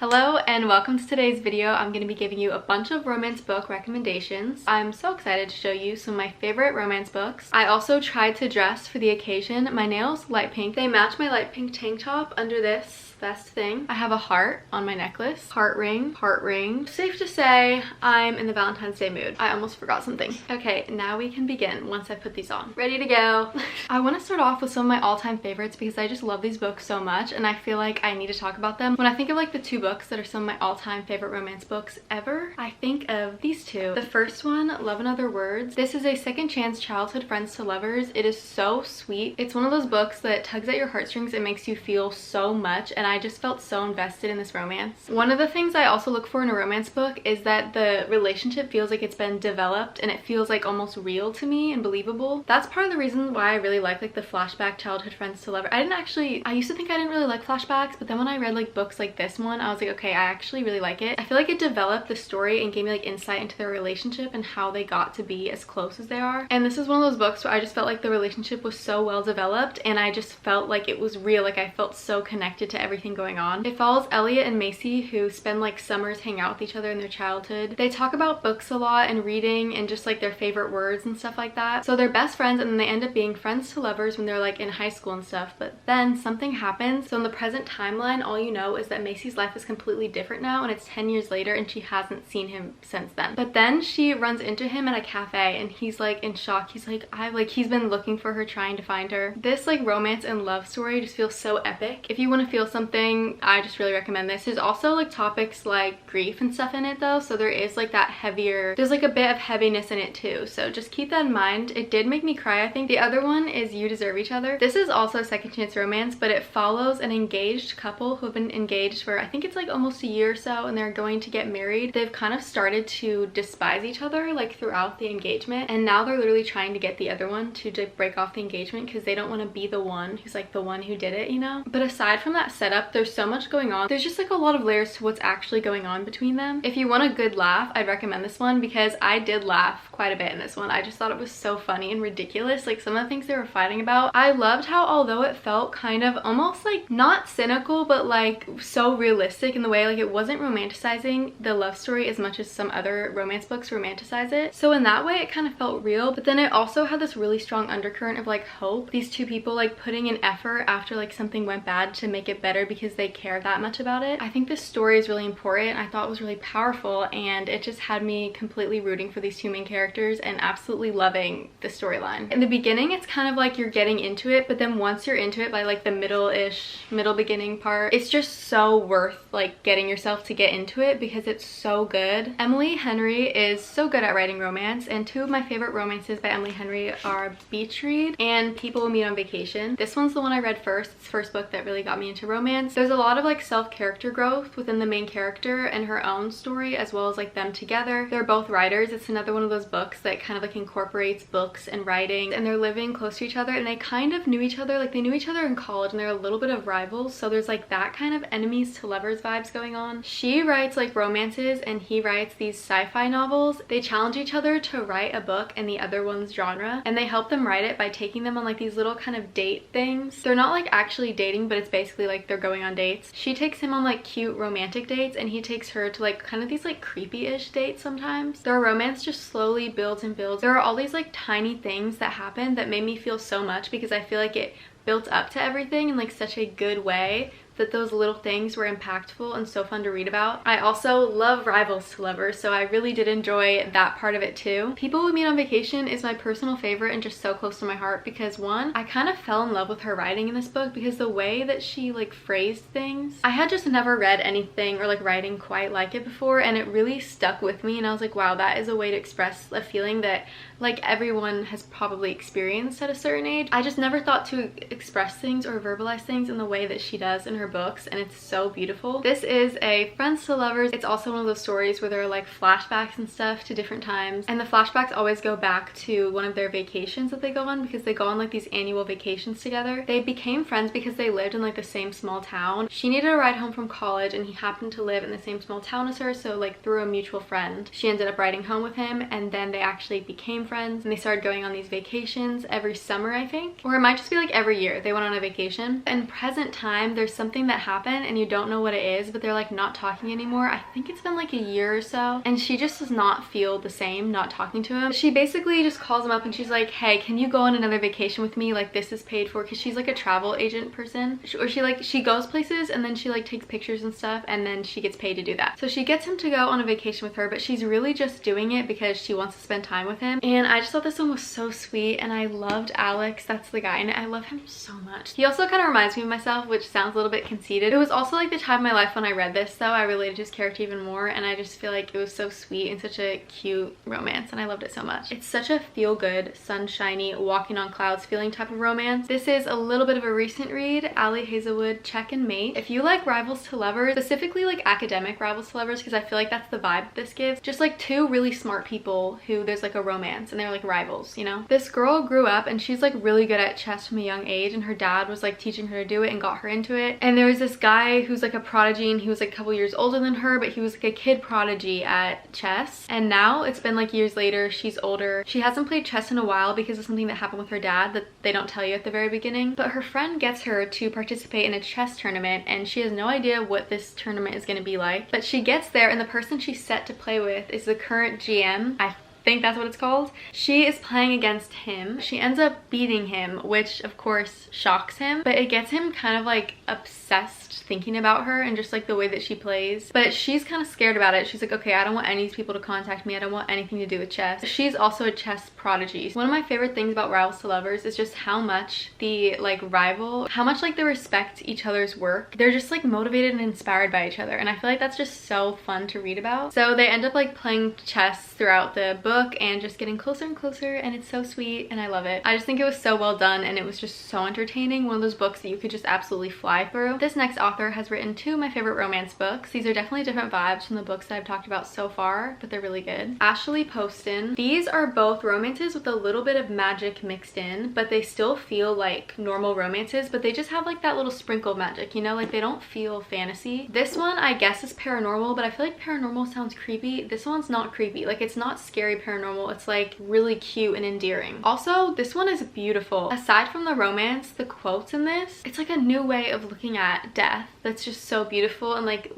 Hello and welcome to today's video. I'm going to be giving you a bunch of romance book recommendations. I'm so excited to show you some of my favorite romance books. I also tried to dress for the occasion. My nails light pink. They match my light pink tank top under this vest thing. I have a heart on my necklace. Heart ring. Safe to say I'm in the Valentine's Day mood. I almost forgot something. Okay, now we can begin once I put these on. Ready to go. I want to start off with some of my all-time favorites because I just love these books so much and I feel like I need to talk about them. When I think of like the two books that are some of my all-time favorite romance books ever, I think of these two. The first one, Love and Other Words. This is a second chance childhood friends to lovers. It is so sweet. It's one of those books that tugs at your heartstrings and makes you feel so much, and I just felt so invested in this romance. One of the things I also look for in a romance book is that the relationship feels like it's been developed and it feels like almost real to me and believable. That's part of the reason why I really like the flashback childhood friends to lovers. I used to think I didn't really like flashbacks, but then when I read like books like this one, I was like, okay, I actually really like it. I feel like it developed the story and gave me like insight into their relationship and how they got to be as close as they are. And this is one of those books where I just felt like the relationship was so well developed and I just felt like it was real. Like I felt so connected to everything going on. It follows Elliot and Macy, who spend like summers hanging out with each other in their childhood. They talk about books a lot and reading and just like their favorite words and stuff like that. So they're best friends and then they end up being friends to lovers when they're like in high school and stuff. But then something happens. So in the present timeline, all you know is that Macy's life is completely different now and it's 10 years later and she hasn't seen him since then. But then she runs into him at a cafe and he's like in shock. He's like, he's been looking for her, trying to find her. This like romance and love story just feels so epic. If you want to feel something, I just really recommend this. There's also like topics like grief and stuff in it though, so there is like that heavier, there's like a bit of heaviness in it too, so just keep that in mind. It did make me cry, I think. The other one is You Deserve Each Other. This is also second chance romance, but it follows an engaged couple who have been engaged for I think it's like almost a year or so and they're going to get married. They've kind of started to despise each other like throughout the engagement, and now they're literally trying to get the other one to break off the engagement because they don't want to be the one who's like the one who did it, you know. But aside from that setup, there's so much going on. There's just like a lot of layers to what's actually going on between them. If you want a good laugh, I'd recommend this one because I did laugh quite a bit in this one. I just thought it was so funny and ridiculous, like some of the things they were fighting about. I loved how, although it felt kind of almost like not cynical but like so realistic in the way like it wasn't romanticizing the love story as much as some other romance books romanticize it. So in that way it kind of felt real, but then it also had this really strong undercurrent of like hope. These two people like putting in effort after like something went bad to make it better because they care that much about it. I think this story is really important. I thought it was really powerful and it just had me completely rooting for these two main characters and absolutely loving the storyline. In the beginning it's kind of like you're getting into it, but then once you're into it by like the middle beginning part, it's just so worth like getting yourself to get into it because it's so good. Emily Henry is so good at writing romance, and two of my favorite romances by Emily Henry are Beach Read and People Will Meet on Vacation. This one's the one I read first. It's the first book that really got me into romance. There's a lot of like self-character growth within the main character and her own story, as well as like them together. They're both writers. It's another one of those books that kind of like incorporates books and writing, and they're living close to each other and they kind of knew each other. Like they knew each other in college and they're a little bit of rivals, so there's like that kind of enemies to lovers vibes going on. She writes like romances and he writes these sci-fi novels. They challenge each other to write a book in the other one's genre, and they help them write it by taking them on like these little kind of date things. They're not like actually dating, but it's basically like they're going on dates. She takes him on like cute romantic dates and he takes her to like kind of these like creepy-ish dates sometimes. Their romance just slowly builds and builds. There are all these like tiny things that happen that made me feel so much because I feel like it built up to everything in like such a good way that those little things were impactful and so fun to read about. I also love rivals to lovers, so I really did enjoy that part of it too. People We Meet on Vacation is my personal favorite and just so close to my heart because one, I kind of fell in love with her writing in this book because the way that she like phrased things, I had just never read anything or like writing quite like it before, and it really stuck with me and I was like, wow, that is a way to express a feeling that like everyone has probably experienced at a certain age. I just never thought to express things or verbalize things in the way that she does in her books, and it's so beautiful. This is a friends to lovers. It's also one of those stories where there are like flashbacks and stuff to different times, and the flashbacks always go back to one of their vacations that they go on because they go on like these annual vacations together. They became friends because they lived in like the same small town. She needed a ride home from college and he happened to live in the same small town as her, so like through a mutual friend she ended up riding home with him, and then they actually became friends and they started going on these vacations every summer, I think, or it might just be like every year they went on a vacation. In present time there's something something that happened and you don't know what it is, but they're like not talking anymore. I think it's been like a year or so, and she just does not feel the same not talking to him. She basically just calls him up and she's like, hey, can you go on another vacation with me? Like, this is paid for, because she's like a travel agent person, or she goes places and then she like takes pictures and stuff, and then she gets paid to do that. So she gets him to go on a vacation with her, but she's really just doing it because she wants to spend time with him. And I just thought this one was so sweet, and I loved Alex. That's the guy, and I love him so much. He also kind of reminds me of myself, which sounds a little bit conceited. It was also like the time of my life when I read this, though. I related to his character even more, and I just feel like it was so sweet and such a cute romance, and I loved it so much. It's such a feel-good, sunshiny, walking on clouds feeling type of romance. This is a little bit of a recent read, Ali Hazelwood, Check and Mate. If you like rivals to lovers, specifically like academic rivals to lovers, because I feel like that's the vibe this gives. Just like two really smart people who there's like a romance and they're like rivals, you know? This girl grew up and she's like really good at chess from a young age, and her dad was like teaching her to do it and got her into it. And there was this guy who's like a prodigy, and he was like a couple years older than her, but he was like a kid prodigy at chess. And now it's been like years later, she's older. She hasn't played chess in a while because of something that happened with her dad that they don't tell you at the very beginning. But her friend gets her to participate in a chess tournament, and she has no idea what this tournament is going to be like. But she gets there, and the person she's set to play with is the current GM. I think that's what it's called. She is playing against him. She ends up beating him, which of course shocks him, but it gets him kind of like obsessed thinking about her and just like the way that she plays. But she's kind of scared about it. She's like, okay, I don't want any of these people to contact me. I don't want anything to do with chess. She's also a chess prodigy. One of my favorite things about Rivals to Lovers is just how much the like rival, how much like they respect each other's work. They're just like motivated and inspired by each other, and I feel like that's just so fun to read about. So they end up like playing chess throughout the book and just getting closer and closer, and it's so sweet and I love it. I just think it was so well done, and it was just so entertaining. One of those books that you could just absolutely fly through. This next author has written two of my favorite romance books. These are definitely different vibes from the books that I've talked about so far, but they're really good. Ashley Poston. These are both romances with a little bit of magic mixed in, but they still feel like normal romances, but they just have like that little sprinkle of magic, you know, like they don't feel fantasy. This one I guess is paranormal, but I feel like paranormal sounds creepy. This one's not creepy. Like, it's not scary paranormal. It's like really cute and endearing. Also, this one is beautiful. Aside from the romance, the quotes in this, it's like a new way of looking at death that's just so beautiful, and like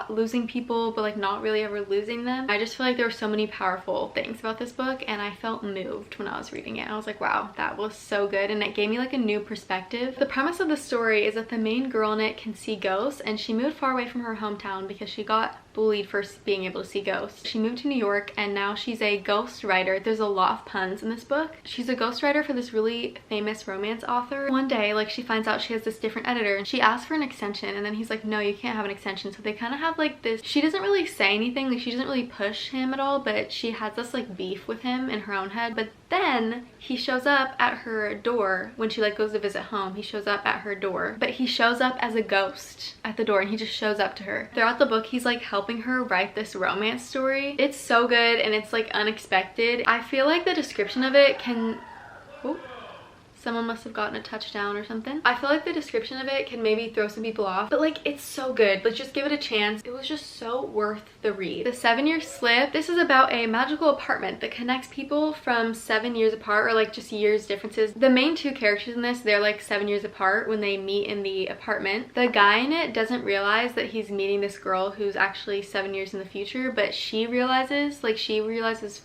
losing people but like not really ever losing them. I just feel like there were so many powerful things about this book, and I felt moved when I was reading it. I was like, wow, that was so good, and it gave me like a new perspective. The premise of the story is that the main girl in it can see ghosts, and she moved far away from her hometown because she got bullied for being able to see ghosts. She moved to New York, and now she's a ghost writer. There's a lot of puns in this book. She's a ghost writer for this really famous romance author. One day, like, she finds out she has this different editor, and she asks for an extension, and then he's like, no, you can't have an extension. So they kind of have like this, she doesn't really say anything, like she doesn't really push him at all, but she has this like beef with him in her own head. But then he shows up at her door when she like goes to visit home. He shows up at her door, but he shows up as a ghost at the door, and he just shows up to her. Throughout the book, he's like helping her write this romance story. It's so good, and it's like unexpected. I feel like the description of it can... Ooh. Someone must have gotten a touchdown or something. I feel like the description of it can maybe throw some people off, but like, it's so good. Let's just give it a chance. It was just so worth the read. The 7-Year Slip. This is about a magical apartment that connects people from 7 years apart, or like just years differences. The main two characters in this, they're like 7 years apart when they meet in the apartment. The guy in it doesn't realize that he's meeting this girl who's actually 7 years in the future, but she realizes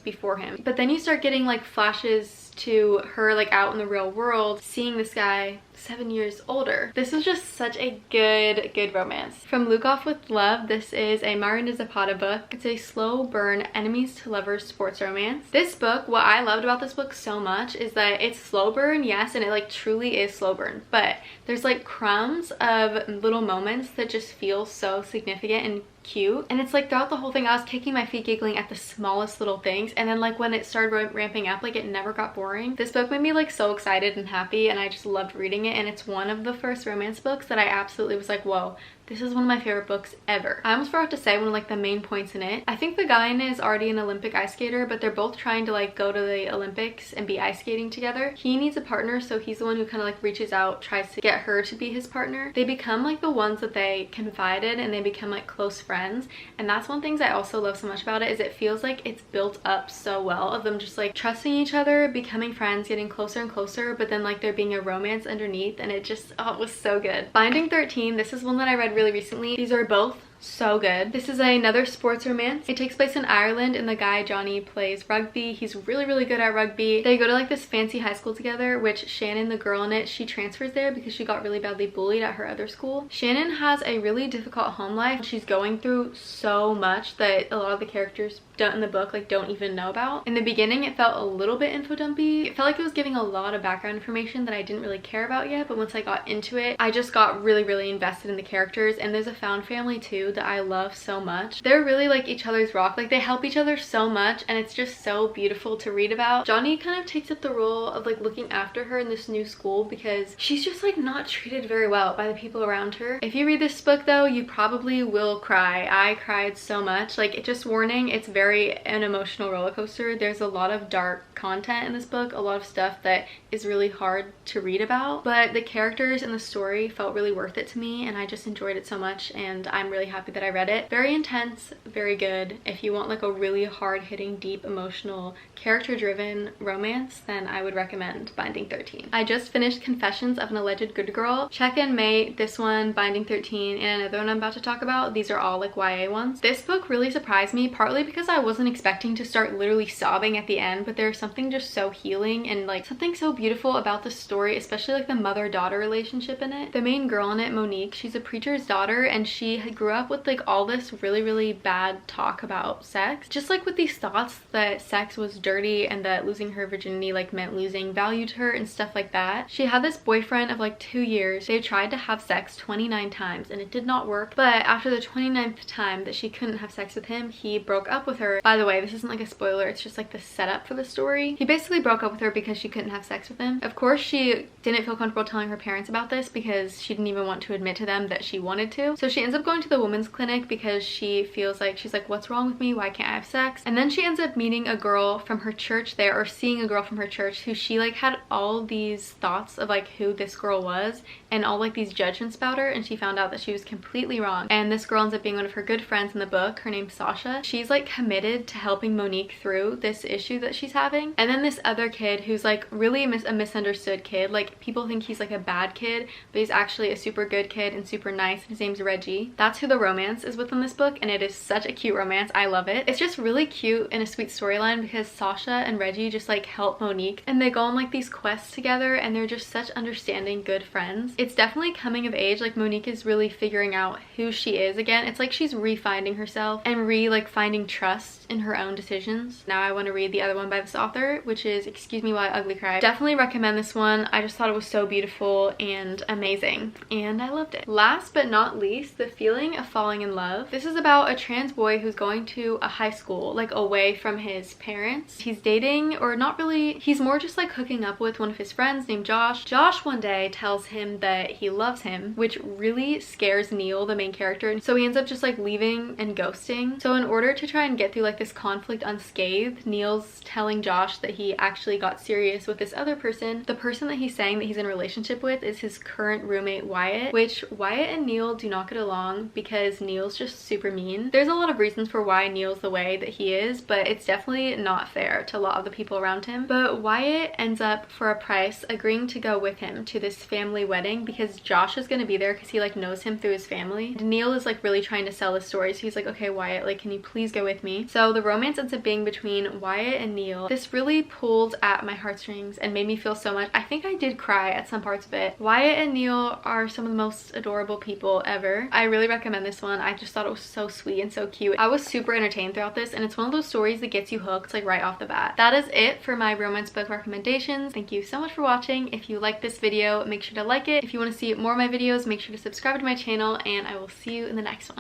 before him. But then you start getting like flashes to her like out in the real world, seeing this guy 7 years older. This was just such a good romance. From Luke Off with Love, this is a Miranda Zapata book. It's a slow burn enemies to lovers sports romance. This book, what I loved about this book so much is that it's slow burn, yes, and it like truly is slow burn, but there's like crumbs of little moments that just feel so significant and cute. And it's like throughout the whole thing I was kicking my feet giggling at the smallest little things, and then like when it started ramping up, like it never got boring. This book made me like so excited and happy, and I just loved reading it. And it's one of the first romance books that I absolutely was like, whoa, This is one of my favorite books ever. I almost forgot to say one of like the main points in it. I think the guy in it is already an Olympic ice skater, but they're both trying to like go to the Olympics and be ice skating together. He needs a partner, so he's the one who kind of like reaches out, tries to get her to be his partner. They become like the ones that they confide in, and they become like close friends. And that's one of the things I also love so much about it, is it feels like it's built up so well of them just like trusting each other, becoming friends, getting closer and closer, but then like there being a romance underneath, and it just, oh, it was so good. Binding 13, this is one that I read really recently. These are both so good. This is another sports romance. It takes place in Ireland, and the guy Johnny plays rugby. He's really good at rugby. They go to like this fancy high school together, which Shannon, the girl in it, she transfers there because she got really badly bullied at her other school. Shannon has a really difficult home life. She's going through so much that a lot of the characters in the book like don't even know about. In the beginning it felt a little bit info dumpy. It felt like it was giving a lot of background information that I didn't really care about yet, but once I got into it, I just got really invested in the characters. And there's a found family too that I love so much. They're really like each other's rock. Like they help each other so much, and it's just so beautiful to read about. Johnny kind of takes up the role of like looking after her in this new school because she's just like not treated very well by the people around her. If you read this book though, you probably will cry. I cried so much. Like, just warning, it's very an emotional roller coaster. There's a lot of dark content in this book, a lot of stuff that is really hard to read about, but the characters and the story felt really worth it to me, and I just enjoyed it so much, and I'm really happy that I read it. Very intense, very good. If you want like a really hard-hitting, deep, emotional, character-driven romance, then I would recommend Binding 13. I just finished Confessions of an Alleged Good Girl. Check and Mate, this one, Binding 13, and another one I'm about to talk about. These are all like YA ones. This book really surprised me, partly because I wasn't expecting to start literally sobbing at the end, but there's something just so healing and like something so beautiful about the story, especially like the mother-daughter relationship in it. The main girl in it, Monique, she's a preacher's daughter, and she grew up with like all this really bad talk about sex, just like with these thoughts that sex was dirty and that losing her virginity like meant losing value to her and stuff like that. She had this boyfriend of like 2 years. They tried to have sex 29 times and it did not work, but after the 29th time that she couldn't have sex with him, he broke up with her. By the way, this isn't like a spoiler, it's just like the setup for the story. He basically broke up with her because she couldn't have sex with him. Of course, she didn't feel comfortable telling her parents about this because she didn't even want to admit to them that she wanted to. So she ends up going to the women's clinic because she feels like, she's like, what's wrong with me? Why can't I have sex? And then she ends up meeting a girl from her church there, or seeing a girl from her church who she like had all these thoughts of like who this girl was and all like these judgments about her, and she found out that she was completely wrong. And this girl ends up being one of her good friends in the book. Her name's Sasha. She's like committed to helping Monique through this issue that she's having. And then this other kid who's like really a misunderstood kid. Like, people think he's like a bad kid, but he's actually a super good kid and super nice. His name's Reggie. That's who the romance is with in this book, and it is such a cute romance. I love it. It's just really cute and a sweet storyline because Sasha and Reggie just like help Monique, and they go on like these quests together, and they're just such understanding good friends. It's definitely coming of age. Like, Monique is really figuring out who she is again. It's like she's re-finding herself and finding trust in her own decisions. Now I want to read the other one by this author, which is Excuse Me While I Ugly Cry. Definitely recommend this one. I just thought it was so beautiful and amazing, and I loved it. Last but not least, The Feeling of Falling in Love. This is about a trans boy who's going to a high school, like away from his parents. He's dating, or not really, he's more just like hooking up with one of his friends named Josh. Josh one day tells him that he loves him, which really scares Neil, the main character. So he ends up just like leaving and ghosting. So in order to try and get through like this conflict unscathed, Neil's telling Josh that he actually got serious with this other person. The person that he's saying that he's in a relationship with is his current roommate Wyatt, which Wyatt and Neil do not get along because Neil's just super mean. There's a lot of reasons for why Neil's the way that he is, but it's definitely not fair to a lot of the people around him. But Wyatt ends up, for a price, agreeing to go with him to this family wedding because Josh is going to be there because he like knows him through his family. And Neil is like really trying to sell his story, so he's like, okay Wyatt, like, can you please go with me? So the romance ends up being between Wyatt and Neil. This really pulled at my heartstrings and made me feel so much. I think I did cry at some parts of it. Wyatt and Neil are some of the most adorable people ever. I really recommend this one. I just thought it was so sweet and so cute. I was super entertained throughout this, and it's one of those stories that gets you hooked like right off the bat. That is it for my romance book recommendations. Thank you so much for watching. If you liked this video, make sure to like it. If you want to see more of my videos, make sure to subscribe to my channel, and I will see you in the next one.